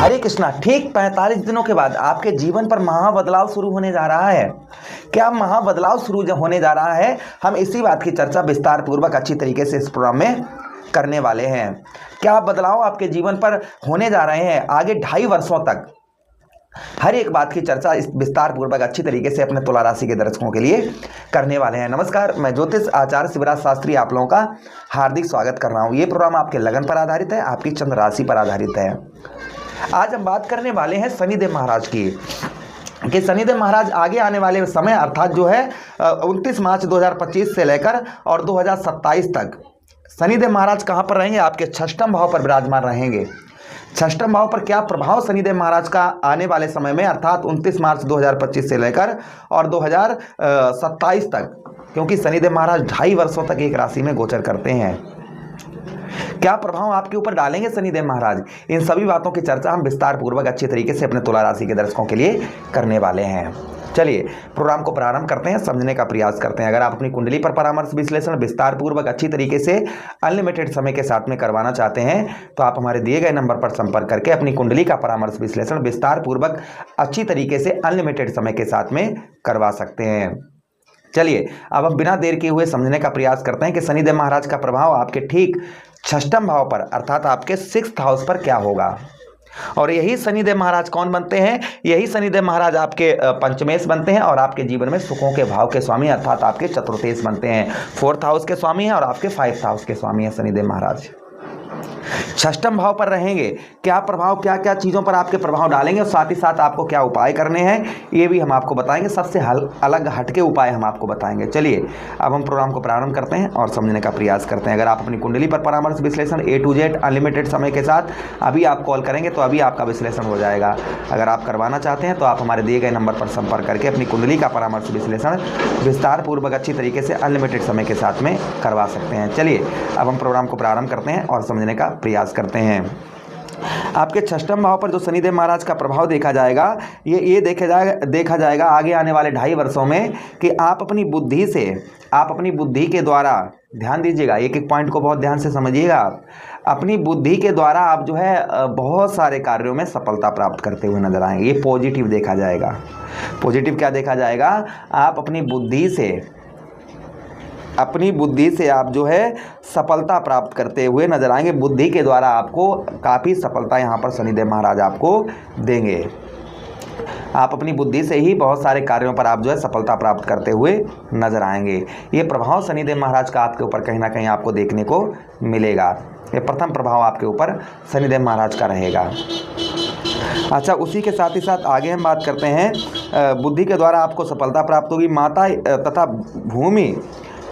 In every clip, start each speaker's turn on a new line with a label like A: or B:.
A: हरे कृष्णा। ठीक 45 दिनों के बाद आपके जीवन पर महा बदलाव शुरू होने जा रहा है। क्या महा बदलाव शुरू होने जा रहा है, हम इसी बात की चर्चा विस्तार पूर्वक अच्छी तरीके से इस प्रोग्राम में करने वाले हैं। क्या बदलाव आपके जीवन पर होने जा रहे हैं आगे 2.5 वर्षों तक, हर एक बात की चर्चा इस विस्तार पूर्वक अच्छी तरीके से अपने तुला राशि के दर्शकों के लिए करने वाले हैं। नमस्कार, मैं ज्योतिष आचार्य शिवराज शास्त्री आप लोगों का हार्दिक स्वागत कर रहा हूं। ये प्रोग्राम आपके लगन पर आधारित है, आपकी चंद्र राशि पर आधारित है। आज हम बात करने वाले हैं शनिदेव महाराज की कि शनिदेव महाराज आगे आने वाले समय अर्थात जो है 29 मार्च 2025 से लेकर और 2027 तक शनिदेव महाराज कहाँ पर रहेंगे, आपके षष्ठम भाव पर विराजमान रहेंगे। षष्ठम भाव पर क्या प्रभाव शनिदेव महाराज का आने वाले समय में अर्थात 29 मार्च 2025 से लेकर और 2027 तक, क्योंकि शनिदेव महाराज 2.5 वर्षों तक एक राशि में गोचर करते हैं, क्या प्रभाव आपके ऊपर डालेंगे शनिदेव महाराज, इन सभी बातों की चर्चा हम विस्तार पूर्वक अच्छे तरीके से अपने तुला राशि के दर्शकों के लिए करने वाले हैं। चलिए प्रोग्राम को प्रारंभ करते हैं, समझने का प्रयास करते हैं। अगर आप अपनी कुंडली पर परामर्श विश्लेषण विस्तार पूर्वक अच्छी तरीके से अनलिमिटेड समय के साथ में करवाना चाहते हैं तो आप हमारे दिए गए नंबर पर संपर्क करके अपनी कुंडली का परामर्श विश्लेषण विस्तार पूर्वक अच्छी तरीके से अनलिमिटेड समय के साथ में करवा सकते हैं। चलिए अब हम बिना देर किए हुए समझने का प्रयास करते हैं कि शनिदेव महाराज का प्रभाव आपके ठीक षष्ठम भाव पर अर्थात आपके 6th हाउस पर क्या होगा। और यही शनिदेव महाराज कौन बनते हैं, यही शनिदेव महाराज आपके पंचमेश बनते हैं और आपके जीवन में सुखों के भाव के स्वामी अर्थात आपके चतुर्थेश बनते हैं। 4th हाउस के स्वामी हैं और आपके 5th हाउस के स्वामी हैं शनिदेव महाराज। षष्ठम भाव पर रहेंगे, क्या प्रभाव, क्या क्या चीज़ों पर आपके प्रभाव डालेंगे और साथ ही साथ आपको क्या उपाय करने हैं ये भी हम आपको बताएंगे। सबसे अलग हटके उपाय हम आपको बताएंगे। चलिए अब हम प्रोग्राम को प्रारंभ करते हैं और समझने का प्रयास करते हैं। अगर आप अपनी कुंडली पर परामर्श विश्लेषण A to Z अनलिमिटेड समय के साथ अभी आप कॉल करेंगे तो अभी आपका विश्लेषण हो जाएगा। अगर आप करवाना चाहते हैं तो आप हमारे दिए गए नंबर पर संपर्क करके अपनी कुंडली का परामर्श विश्लेषण विस्तार पूर्वक अच्छी तरीके से अनलिमिटेड समय के साथ में करवा सकते हैं। चलिए अब हम प्रोग्राम को प्रारंभ करते हैं और समझने का प्रयास करते हैं। आपके षष्ठम भाव पर जो शनिदेव महाराज का प्रभाव देखा जाएगा, ये देखा जाएगा आगे आने वाले 2.5 वर्षों में कि आप अपनी बुद्धि के द्वारा, ध्यान दीजिएगा, एक एक पॉइंट को बहुत ध्यान से समझिएगा। अपनी बुद्धि के द्वारा आप जो है बहुत सारे कार्यों में सफलता प्राप्त करते हुए नजर आएंगे। ये पॉजिटिव देखा जाएगा। पॉजिटिव क्या देखा जाएगा, आप अपनी बुद्धि से आप जो है सफलता प्राप्त करते हुए नजर आएंगे। बुद्धि के द्वारा आपको काफ़ी सफलता यहाँ पर शनिदेव महाराज आपको देंगे। आप अपनी बुद्धि से ही बहुत सारे कार्यों पर आप जो है सफलता प्राप्त करते हुए नजर आएंगे। ये प्रभाव शनिदेव महाराज का आपके ऊपर कहीं ना कहीं आपको देखने को मिलेगा। ये प्रथम प्रभाव आपके ऊपर शनिदेव महाराज का रहेगा। अच्छा, उसी के साथ ही साथ आगे हम बात करते हैं, बुद्धि के द्वारा आपको सफलता प्राप्त होगी। माता तथा भूमि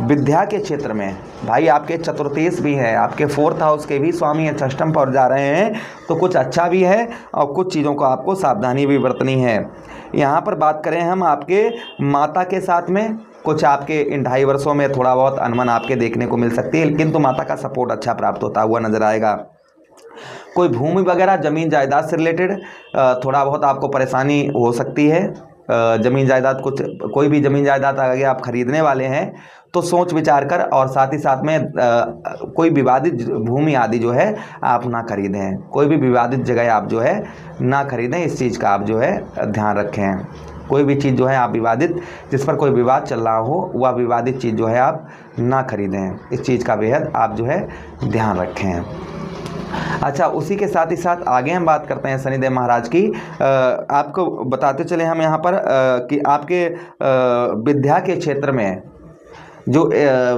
A: विद्या के क्षेत्र में भाई आपके चतुर्थेश भी हैं, आपके 4th हाउस के भी स्वामी हैं, षष्ठम पर जा रहे हैं तो कुछ अच्छा भी है और कुछ चीज़ों को आपको सावधानी भी बरतनी है। यहाँ पर बात करें हम आपके माता के साथ में, कुछ आपके इन 2.5 वर्षों में थोड़ा बहुत अनबन आपके देखने को मिल सकती है, किंतु माता का सपोर्ट अच्छा प्राप्त होता हुआ नजर आएगा। कोई भूमि वगैरह ज़मीन जायदाद से रिलेटेड थोड़ा बहुत आपको परेशानी हो सकती है। ज़मीन जायदाद, कोई भी ज़मीन जायदाद अगर आप खरीदने वाले हैं तो सोच विचार कर और साथ ही साथ में कोई विवादित भूमि आदि जो है आप ना खरीदें। कोई भी विवादित जगह आप जो है ना खरीदें, इस चीज़ का आप जो है ध्यान रखें। कोई भी चीज़ जो है आप विवादित, जिस पर कोई विवाद चल रहा हो, वह विवादित चीज़ जो है आप ना खरीदें। इस चीज़ का बेहद आप जो है ध्यान रखें। अच्छा, उसी के साथ ही साथ आगे हम बात करते हैं शनिदेव महाराज की। आपको बताते चले हम यहाँ पर कि आपके विद्या के क्षेत्र में जो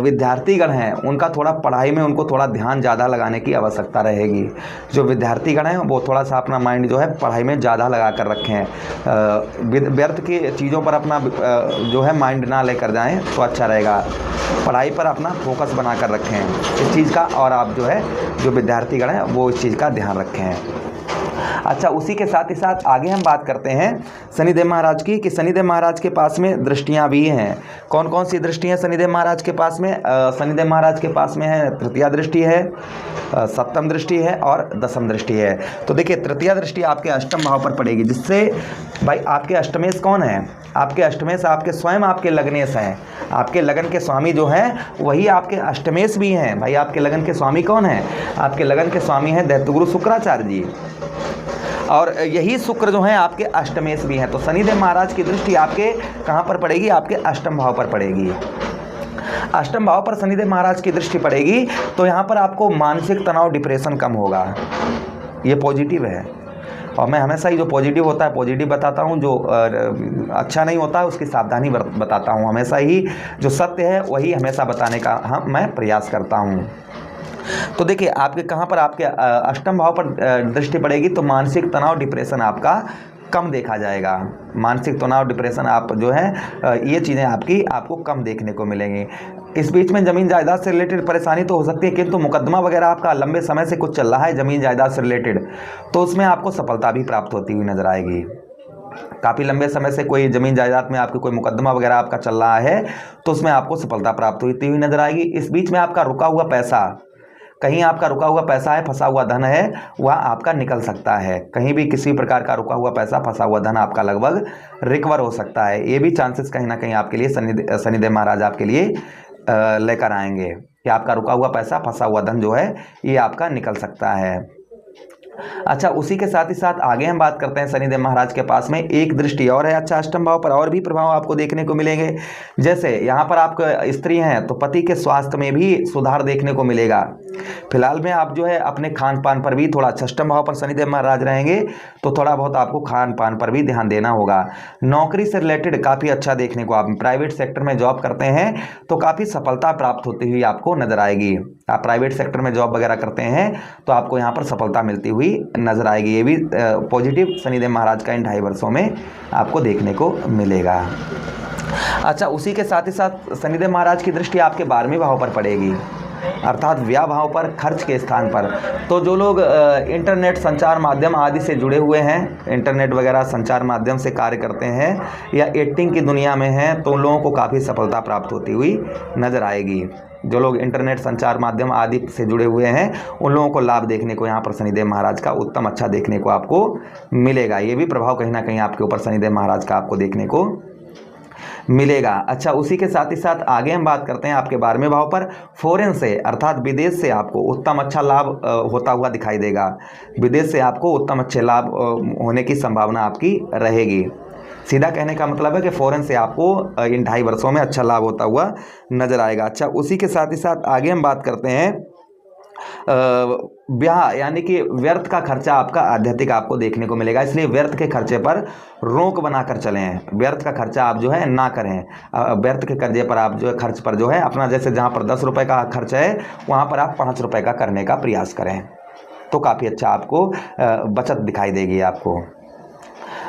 A: विद्यार्थीगण हैं उनका थोड़ा पढ़ाई में उनको थोड़ा ध्यान ज़्यादा लगाने की आवश्यकता रहेगी। जो विद्यार्थीगण हैं वो थोड़ा सा अपना माइंड जो है पढ़ाई में ज़्यादा लगा कर रखें। व्यर्थ की चीज़ों पर अपना जो है माइंड ना लेकर जाएं तो अच्छा रहेगा। पढ़ाई पर अपना फोकस बना कर रखें इस चीज़ का, और आप जो है जो विद्यार्थीगण हैं वो इस चीज़ का ध्यान रखें। अच्छा, उसी के साथ ही साथ आगे हम बात करते हैं शनिदेव महाराज की कि शनिदेव महाराज के पास में दृष्टियां भी हैं। कौन कौन सी दृष्टियां शनिदेव महाराज के पास में, शनिदेव महाराज के पास में है, तृतीया दृष्टि है, सप्तम दृष्टि है और दशम दृष्टि है। तो देखिए, तृतीया दृष्टि आपके अष्टम भाव पर पड़ेगी, जिससे भाई आपके अष्टमेश कौन है, आपके अष्टमेश आपके स्वयं आपके लग्नेश हैं। आपके लगन के स्वामी जो हैं वही आपके अष्टमेश भी हैं। भाई आपके लगन के स्वामी कौन है, आपके लगन के स्वामी हैं दैत्यगुरु शुक्राचार्य जी। और यही शुक्र जो है आपके अष्टमेश भी हैं। तो शनिदेव महाराज की दृष्टि आपके कहाँ पर पड़ेगी? आपके अष्टम भाव पर पड़ेगी। अष्टम भाव पर शनिदेव महाराज की दृष्टि पड़ेगी तो यहाँ पर आपको मानसिक तनाव, डिप्रेशन कम होगा। ये पॉजिटिव है, और मैं हमेशा ही जो पॉजिटिव होता है पॉजिटिव बताता हूँ, जो अच्छा नहीं होता है उसकी सावधानी बताता हूँ। हमेशा ही जो सत्य है वही हमेशा बताने का मैं प्रयास करता हूँ। तो देखिए आपके कहाँ पर आपके अष्टम भाव पर दृष्टि पड़ेगी तो मानसिक तनाव, डिप्रेशन आपका कम देखा जाएगा। मानसिक तनाव, डिप्रेशन आप जो है ये चीज़ें आपको कम देखने को मिलेंगी। इस बीच में ज़मीन जायदाद से रिलेटेड परेशानी तो हो सकती है, किंतु मुकदमा वगैरह आपका लंबे समय से कुछ चल रहा है ज़मीन जायदाद से रिलेटेड, तो उसमें आपको सफलता भी प्राप्त होती हुई नजर आएगी। काफ़ी लंबे समय से कोई ज़मीन जायदाद में आपके कोई मुकदमा वगैरह आपका चल रहा है तो उसमें आपको सफलता प्राप्त होती हुई नजर आएगी। इस बीच में आपका रुका हुआ पैसा, कहीं आपका रुका हुआ पैसा है, फंसा हुआ धन है, वह आपका निकल सकता है। कहीं भी किसी प्रकार का रुका हुआ पैसा, फंसा हुआ धन आपका लगभग रिकवर हो सकता है। ये भी चांसेस कहीं ना कहीं आपके लिए शनिदेव महाराज आपके लिए लेकर आएंगे कि आपका रुका हुआ पैसा, फंसा हुआ धन जो है ये आपका निकल सकता है। अच्छा, उसी के साथ ही साथ आगे हम बात करते हैं शनिदेव महाराज के पास में एक दृष्टि और है। अच्छा, अष्टम भाव पर और भी प्रभाव आपको देखने को मिलेंगे। जैसे यहाँ पर आप स्त्री हैं तो पति के स्वास्थ्य में भी सुधार देखने को मिलेगा। फिलहाल में आप जो है अपने खान पान पर भी थोड़ा, अष्टम भाव पर शनिदेव महाराज रहेंगे तो थोड़ा बहुत आपको खान पान पर भी ध्यान देना होगा। नौकरी से रिलेटेड काफ़ी अच्छा देखने को, आप प्राइवेट सेक्टर में जॉब करते हैं तो काफ़ी सफलता प्राप्त होती हुई आपको नजर आएगी। आप प्राइवेट सेक्टर में जॉब वगैरह करते हैं तो आपको यहाँ पर सफलता मिलती हुई नजर आएगी। ये भी पॉजिटिव शनिदेव महाराज का इन 2.5 वर्षों में आपको देखने को मिलेगा। अच्छा, उसी के साथ ही साथ शनिदेव महाराज की दृष्टि आपके 12वें भाव पर पड़ेगी, अर्थात व्यय भाव पर, खर्च के स्थान पर। तो जो लोग इंटरनेट संचार माध्यम आदि से जुड़े हुए हैं, इंटरनेट वगैरह संचार माध्यम से कार्य करते हैं या एडिटिंग की दुनिया में हैं, तो उन लोगों को काफ़ी सफलता प्राप्त होती हुई नजर आएगी। जो लोग इंटरनेट संचार माध्यम आदि से जुड़े हुए हैं उन लोगों को लाभ देखने को यहाँ पर शनिदेव महाराज का उत्तम अच्छा देखने को आपको मिलेगा। ये भी प्रभाव कहीं ना कहीं आपके ऊपर शनिदेव महाराज का आपको देखने को मिलेगा। अच्छा, उसी के साथ ही साथ आगे हम बात करते हैं आपके 12वें भाव पर फॉरेन से, अर्थात विदेश से आपको उत्तम अच्छा लाभ होता हुआ दिखाई देगा। विदेश से आपको उत्तम अच्छे लाभ होने की संभावना आपकी रहेगी। सीधा कहने का मतलब है कि फॉरेन से आपको इन 2.5 वर्षों में अच्छा लाभ होता हुआ नजर आएगा। अच्छा, उसी के साथ ही साथ आगे हम बात करते हैं ब्याह, यानी कि व्यर्थ का खर्चा आपका आध्यात्मिक आपको देखने को मिलेगा। इसलिए व्यर्थ के खर्चे पर रोक बनाकर चलें, व्यर्थ का खर्चा आप जो है ना करें। व्यर्थ के कर्जे पर आप जो है खर्च पर जो है अपना, जैसे जहाँ पर 10 रुपये का खर्च है वहाँ पर आप 5 रुपये का करने का प्रयास करें तो काफ़ी अच्छा आपको बचत दिखाई देगी आपको।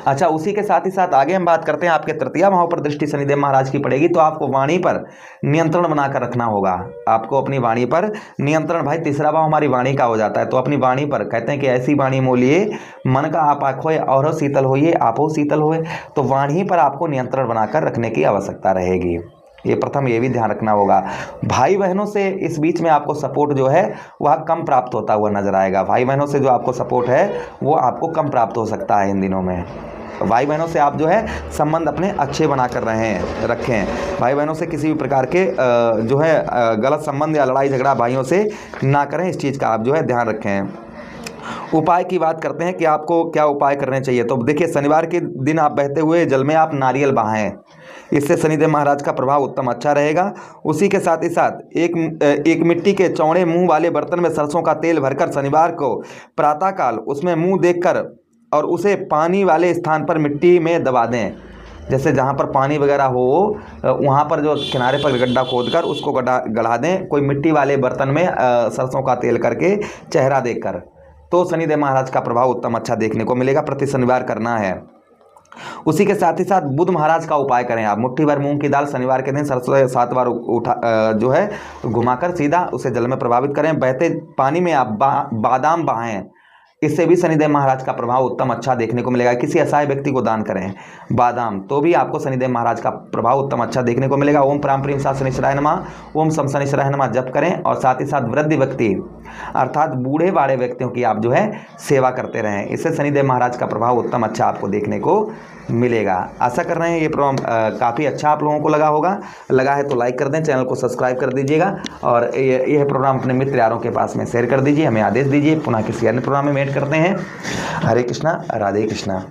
A: अच्छा, उसी के साथ ही साथ आगे हम बात करते हैं आपके तृतीय भाव पर दृष्टि शनिदेव महाराज की पड़ेगी तो आपको वाणी पर नियंत्रण बनाकर रखना होगा। आपको अपनी वाणी पर नियंत्रण, भाई तीसरा भाव हमारी वाणी का हो जाता है, तो अपनी वाणी पर कहते हैं कि ऐसी वाणी मोलिए मन का आप खोए और शीतल होइए आपो शीतल होए। तो वाणी पर आपको नियंत्रण बनाकर रखने की आवश्यकता रहेगी। ये प्रथम ये भी ध्यान रखना होगा। भाई बहनों से इस बीच में आपको सपोर्ट जो है वह कम प्राप्त होता हुआ नजर आएगा। भाई बहनों से जो आपको सपोर्ट है वो आपको कम प्राप्त हो सकता है इन दिनों में। भाई बहनों से आप जो है संबंध अपने अच्छे बना कर रखें। भाई बहनों से किसी भी प्रकार के जो है गलत संबंध या लड़ाई झगड़ा भाइयों से ना करें, इस चीज़ का आप जो है ध्यान रखें। उपाय की बात करते हैं कि आपको क्या उपाय करने चाहिए। तो देखिए, शनिवार के दिन आप बहते हुए जल में आप नारियल बहाएं, इससे शनिदेव महाराज का प्रभाव उत्तम अच्छा रहेगा। उसी के साथ ही साथ एक मिट्टी के चौड़े मुंह वाले बर्तन में सरसों का तेल भरकर शनिवार को प्रातःकाल उसमें मुंह देखकर और उसे पानी वाले स्थान पर मिट्टी में दबा दें। जैसे जहाँ पर पानी वगैरह हो वहाँ पर जो किनारे पर गड्ढा खोदकर उसको गढ़ा दें, कोई मिट्टी वाले बर्तन में सरसों का तेल करके चेहरा देखकर, तो शनिदेव महाराज का प्रभाव उत्तम अच्छा देखने को मिलेगा। प्रति शनिवार करना है। उसी के साथ ही साथ बुध महाराज का उपाय करें आप। मुट्ठी भर मूंग की दाल शनिवार के दिन सरसों 7 बार उठा जो है घुमाकर सीधा उसे जल में प्रभावित करें। बहते पानी में आप बादाम बहाएं, इससे भी शनिदेव महाराज का प्रभाव उत्तम अच्छा देखने को मिलेगा। किसी असहाय व्यक्ति को दान करें बादाम, तो भी आपको शनिदेव महाराज का प्रभाव उत्तम अच्छा देखने को मिलेगा। ओम प्राम प्रीम सा शनिश्चराय नमः, ओम सम शनिश्चराय नमः जप करें। और साथ ही साथ वृद्ध व्यक्ति अर्थात बूढ़े बाड़े व्यक्तियों की आप जो है सेवा करते रहें, इससे शनिदेव महाराज का प्रभाव उत्तम अच्छा आपको देखने को मिलेगा। आशा कर रहे हैं ये प्रोग्राम काफ़ी अच्छा आप लोगों को लगा है तो लाइक कर दें, चैनल को सब्सक्राइब कर दीजिएगा और यह प्रोग्राम अपने मित्र यारों के पास में शेयर कर दीजिए। हमें आदेश दीजिए, पुनः किसी अन्य प्रोग्राम में मेट करते हैं। हरे कृष्णा, राधे कृष्णा।